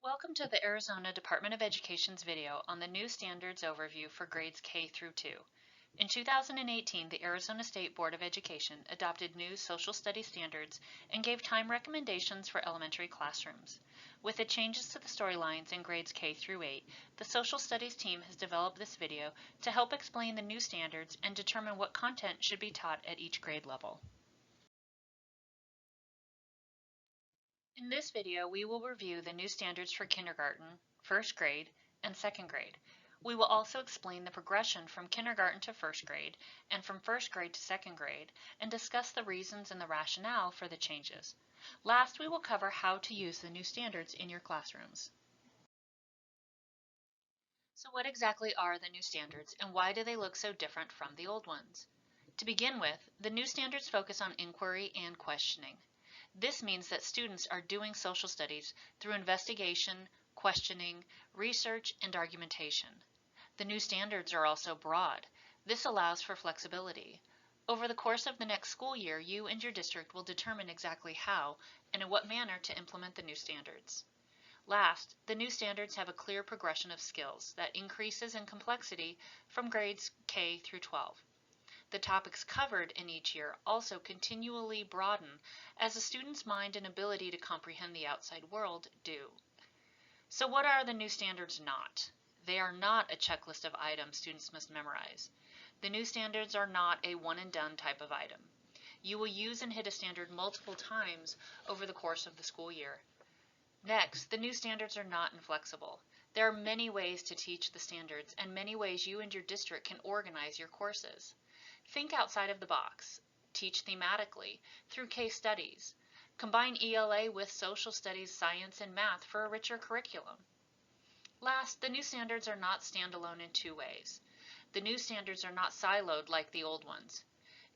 Welcome to the Arizona Department of Education's video on the new standards overview for grades K through 2. In 2018, the Arizona State Board of Education adopted new social studies standards and gave time recommendations for elementary classrooms. With the changes to the storylines in grades K through 8, the social studies team has developed this video to help explain the new standards and determine what content should be taught at each grade level. In this video, we will review the new standards for kindergarten, first grade, and second grade. We will also explain the progression from kindergarten to first grade and from first grade to second grade and discuss the reasons and the rationale for the changes. Last, we will cover how to use the new standards in your classrooms. So what exactly are the new standards and why do they look so different from the old ones? To begin with, the new standards focus on inquiry and questioning. This means that students are doing social studies through investigation, questioning, research, and argumentation. The new standards are also broad. This allows for flexibility. Over the course of the next school year, you and your district will determine exactly how and in what manner to implement the new standards. Last, the new standards have a clear progression of skills that increases in complexity from grades K through 12. The topics covered in each year also continually broaden as a student's mind and ability to comprehend the outside world do. So what are the new standards not? They are not a checklist of items students must memorize. The new standards are not a one and done type of item. You will use and hit a standard multiple times over the course of the school year. Next, the new standards are not inflexible. There are many ways to teach the standards and many ways you and your district can organize your courses. Think outside of the box. Teach thematically, through case studies. Combine ELA with social studies, science, and math for a richer curriculum. Last, the new standards are not standalone in two ways. The new standards are not siloed like the old ones.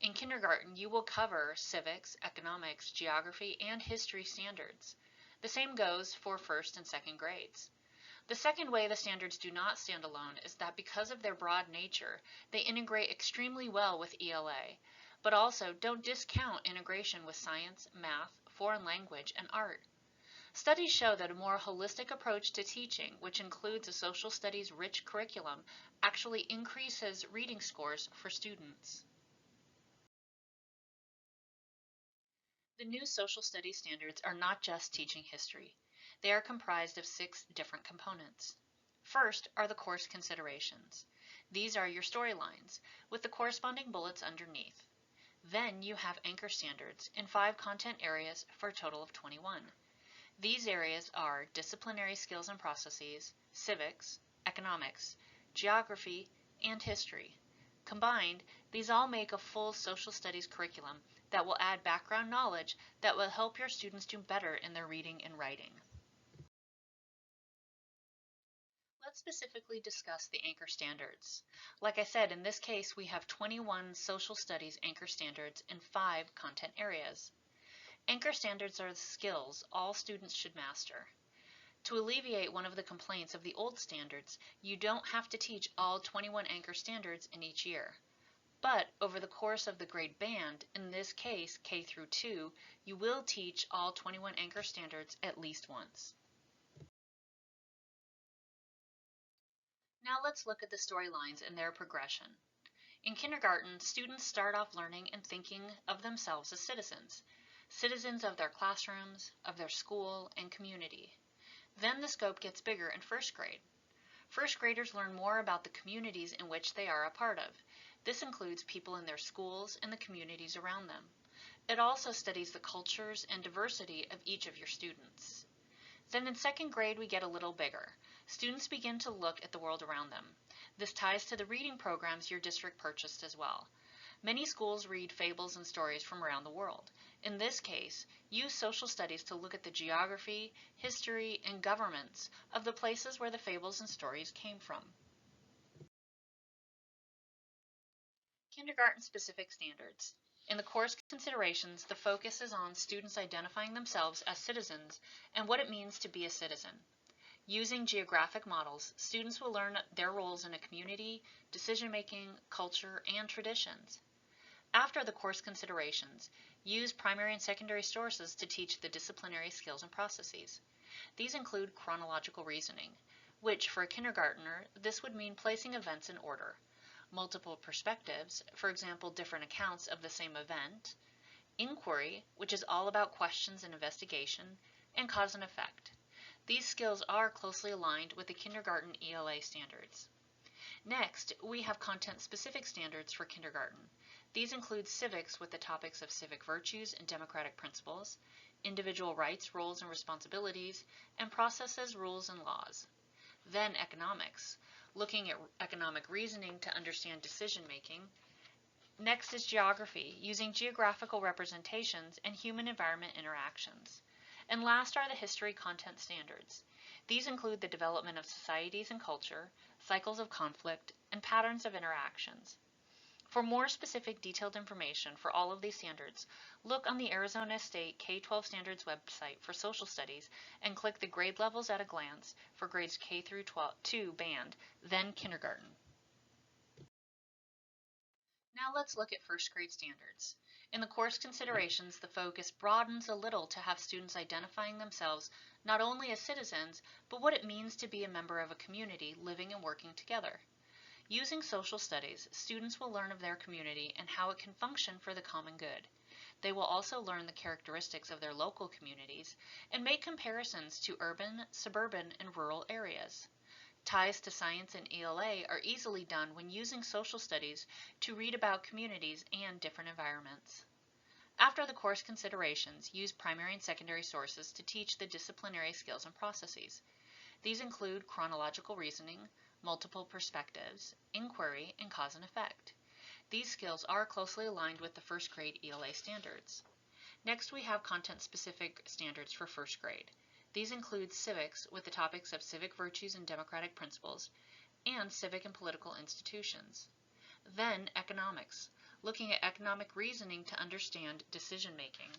In kindergarten, you will cover civics, economics, geography, and history standards. The same goes for first and second grades. The second way the standards do not stand alone is that because of their broad nature, they integrate extremely well with ELA, but also don't discount integration with science, math, foreign language, and art. Studies show that a more holistic approach to teaching, which includes a social studies rich curriculum, actually increases reading scores for students. The new social studies standards are not just teaching history. They are comprised of 6 different components. First are the course considerations. These are your storylines, with the corresponding bullets underneath. Then you have anchor standards in 5 content areas for a total of 21. These areas are disciplinary skills and processes, civics, economics, geography, and history. Combined, these all make a full social studies curriculum that will add background knowledge that will help your students do better in their reading and writing. Let's specifically discuss the anchor standards. Like I said, in this case, we have 21 social studies anchor standards in 5 content areas. Anchor standards are the skills all students should master. To alleviate one of the complaints of the old standards, you don't have to teach all 21 anchor standards in each year. But over the course of the grade band, in this case K through 2, you will teach all 21 anchor standards at least once. Now let's look at the storylines and their progression. In kindergarten, students start off learning and thinking of themselves as citizens. Citizens of their classrooms, of their school, and community. Then the scope gets bigger in first grade. First graders learn more about the communities in which they are a part of. This includes people in their schools and the communities around them. It also studies the cultures and diversity of each of your students. Then in second grade, we get a little bigger. Students begin to look at the world around them. This ties to the reading programs your district purchased as well. Many schools read fables and stories from around the world. In this case, use social studies to look at the geography, history, and governments of the places where the fables and stories came from. Kindergarten specific standards. In the course considerations, the focus is on students identifying themselves as citizens and what it means to be a citizen. Using geographic models, students will learn their roles in a community, decision-making, culture, and traditions. After the course considerations, Use primary and secondary sources to teach the disciplinary skills and processes. These include chronological reasoning, which for a kindergartner, this would mean placing events in order. Multiple perspectives, for example, different accounts of the same event. Inquiry, which is all about questions and investigation. And cause and effect. These skills are closely aligned with the kindergarten ELA standards. Next, we have content-specific standards for kindergarten. These include civics with the topics of civic virtues and democratic principles, individual rights, roles, and responsibilities, and processes, rules, and laws. Then economics, looking at economic reasoning to understand decision making. Next is geography, using geographical representations and human-environment interactions. And last are the history content standards. These include the development of societies and culture, cycles of conflict, and patterns of interactions. For more specific detailed information for all of these standards, look on the Arizona State K-12 Standards website for social studies and click the grade levels at a glance for grades K through 2 band, then kindergarten. Now let's look at first grade standards. In the course considerations, the focus broadens a little to have students identifying themselves not only as citizens, but what it means to be a member of a community living and working together. Using social studies, students will learn of their community and how it can function for the common good. They will also learn the characteristics of their local communities and make comparisons to urban, suburban, and rural areas. Ties to science and ELA are easily done when using social studies to read about communities and different environments. After the course considerations, use primary and secondary sources to teach the disciplinary skills and processes. These include chronological reasoning, multiple perspectives, inquiry, and cause and effect. These skills are closely aligned with the first grade ELA standards. Next, we have content-specific standards for first grade. These include civics with the topics of civic virtues and democratic principles, and civic and political institutions. Then economics, looking at economic reasoning to understand decision making.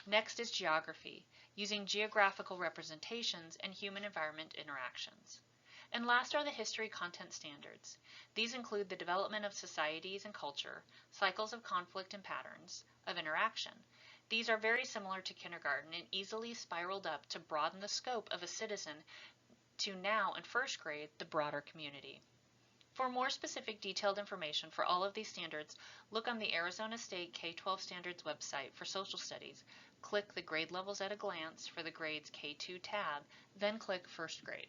Next is geography, using geographical representations and human-environment interactions. And last are the history content standards. These include the development of societies and culture, cycles of conflict and patterns of interaction. These are very similar to kindergarten and easily spiraled up to broaden the scope of a citizen to now in first grade, the broader community. For more specific detailed information for all of these standards, look on the Arizona State K-12 Standards website for social studies. Click the grade levels at a glance for the grades K2 tab, then click first grade.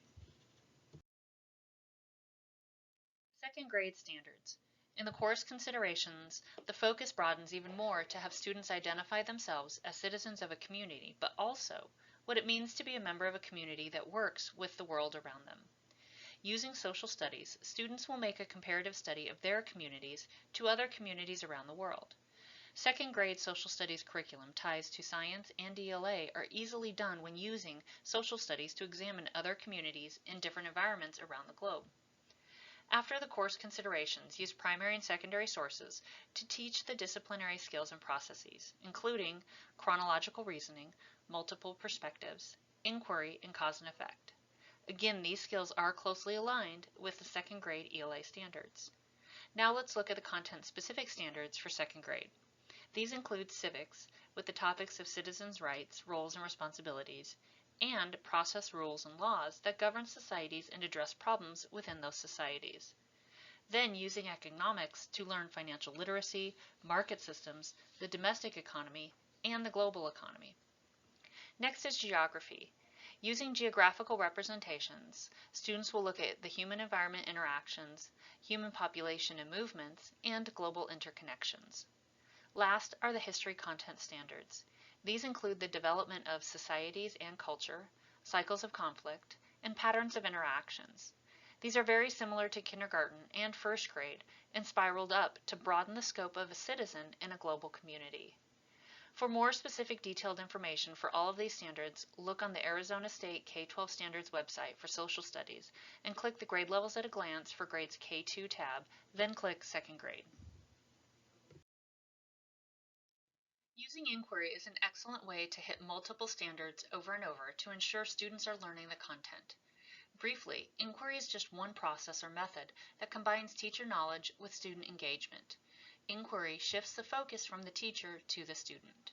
Second grade standards. In the course considerations, the focus broadens even more to have students identify themselves as citizens of a community, but also what it means to be a member of a community that works with the world around them. Using social studies, students will make a comparative study of their communities to other communities around the world. Second grade social studies curriculum ties to science and ELA are easily done when using social studies to examine other communities in different environments around the globe. After the course considerations, use primary and secondary sources to teach the disciplinary skills and processes, including chronological reasoning, multiple perspectives, inquiry, and cause and effect. Again, these skills are closely aligned with the second grade ELA standards. Now let's look at the content-specific standards for second grade. These include civics, with the topics of citizens' rights, roles, and responsibilities, and process rules and laws that govern societies and address problems within those societies. Then using economics to learn financial literacy, market systems, the domestic economy, and the global economy. Next is geography. Using geographical representations, students will look at the human-environment interactions, human population and movements, and global interconnections. Last are the history content standards. These include the development of societies and culture, cycles of conflict, and patterns of interactions. These are very similar to kindergarten and first grade and spiraled up to broaden the scope of a citizen in a global community. For more specific detailed information for all of these standards, look on the Arizona State K-12 Standards website for social studies and click the grade levels at a glance for grades K2 tab, then click second grade. Using inquiry is an excellent way to hit multiple standards over and over to ensure students are learning the content. Briefly, inquiry is just one process or method that combines teacher knowledge with student engagement. Inquiry shifts the focus from the teacher to the student.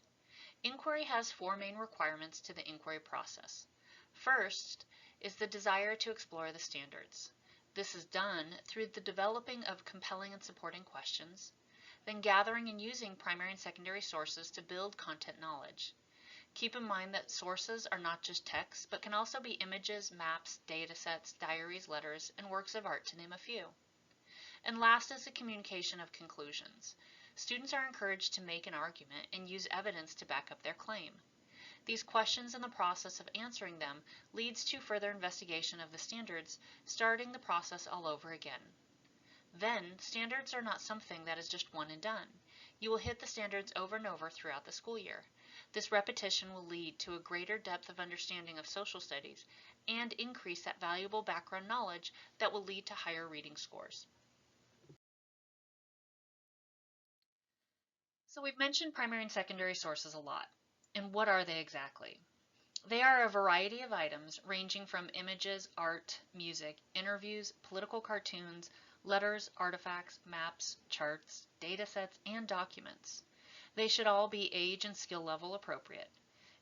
Inquiry has four main requirements to the inquiry process. First is the desire to explore the standards. This is done through the developing of compelling and supporting questions, then gathering and using primary and secondary sources to build content knowledge. Keep in mind that sources are not just text, but can also be images, maps, datasets, diaries, letters, and works of art, to name a few. And last is the communication of conclusions. Students are encouraged to make an argument and use evidence to back up their claim. These questions and the process of answering them leads to further investigation of the standards, starting the process all over again. Then, standards are not something that is just one and done. You will hit the standards over and over throughout the school year. This repetition will lead to a greater depth of understanding of social studies and increase that valuable background knowledge that will lead to higher reading scores. So we've mentioned primary and secondary sources a lot. And what are they exactly? They are a variety of items ranging from images, art, music, interviews, political cartoons, letters, artifacts, maps, charts, datasets, and documents. They should all be age and skill level appropriate.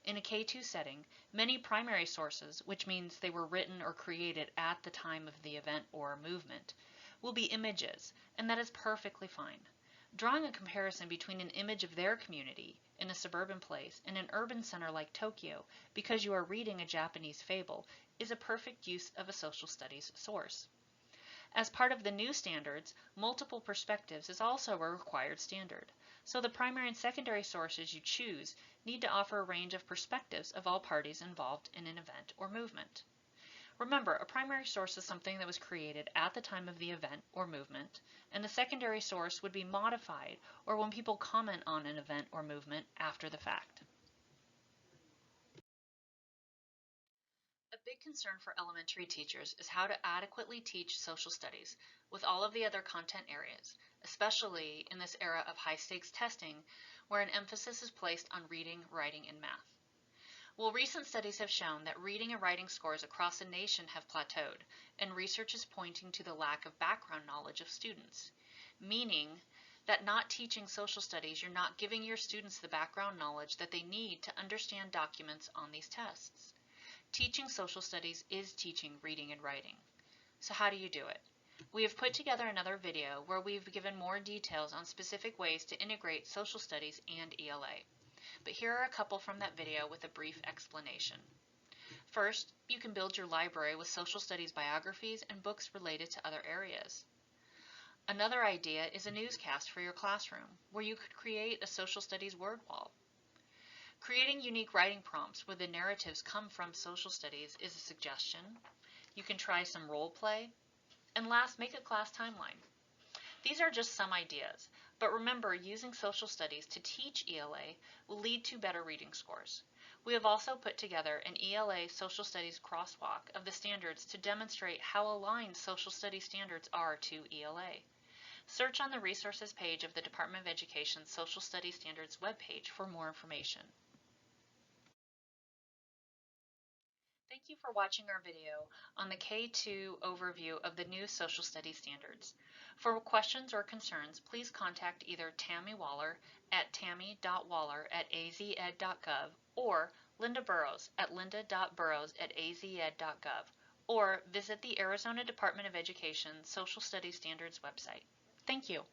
In a K2 setting, many primary sources, which means they were written or created at the time of the event or movement, will be images, and that is perfectly fine. Drawing a comparison between an image of their community in a suburban place and an urban center like Tokyo because you are reading a Japanese fable is a perfect use of a social studies source. As part of the new standards, multiple perspectives is also a required standard. So the primary and secondary sources you choose need to offer a range of perspectives of all parties involved in an event or movement. Remember, a primary source is something that was created at the time of the event or movement, and a secondary source would be modified or when people comment on an event or movement after the fact. A big concern for elementary teachers is how to adequately teach social studies with all of the other content areas, especially in this era of high-stakes testing where an emphasis is placed on reading, writing, and math. Well, recent studies have shown that reading and writing scores across the nation have plateaued, and research is pointing to the lack of background knowledge of students, meaning that not teaching social studies, you're not giving your students the background knowledge that they need to understand documents on these tests. Teaching social studies is teaching reading and writing. So how do you do it? We have put together another video where we've given more details on specific ways to integrate social studies and ELA. But here are a couple from that video with a brief explanation. First, you can build your library with social studies biographies and books related to other areas. Another idea is a newscast for your classroom, where you could create a social studies word wall. Creating unique writing prompts where the narratives come from social studies is a suggestion. You can try some role play. And last, make a class timeline. These are just some ideas, but remember, using social studies to teach ELA will lead to better reading scores. We have also put together an ELA social studies crosswalk of the standards to demonstrate how aligned social studies standards are to ELA. Search on the resources page of the Department of Education's Social Studies Standards webpage for more information. Thank you for watching our video on the K2 overview of the new social studies standards. For questions or concerns, please contact either Tammy Waller at tammy.waller@azed.gov or Linda Burrows at linda.burrows@azed.gov, or visit the Arizona Department of Education Social Studies Standards website. Thank you.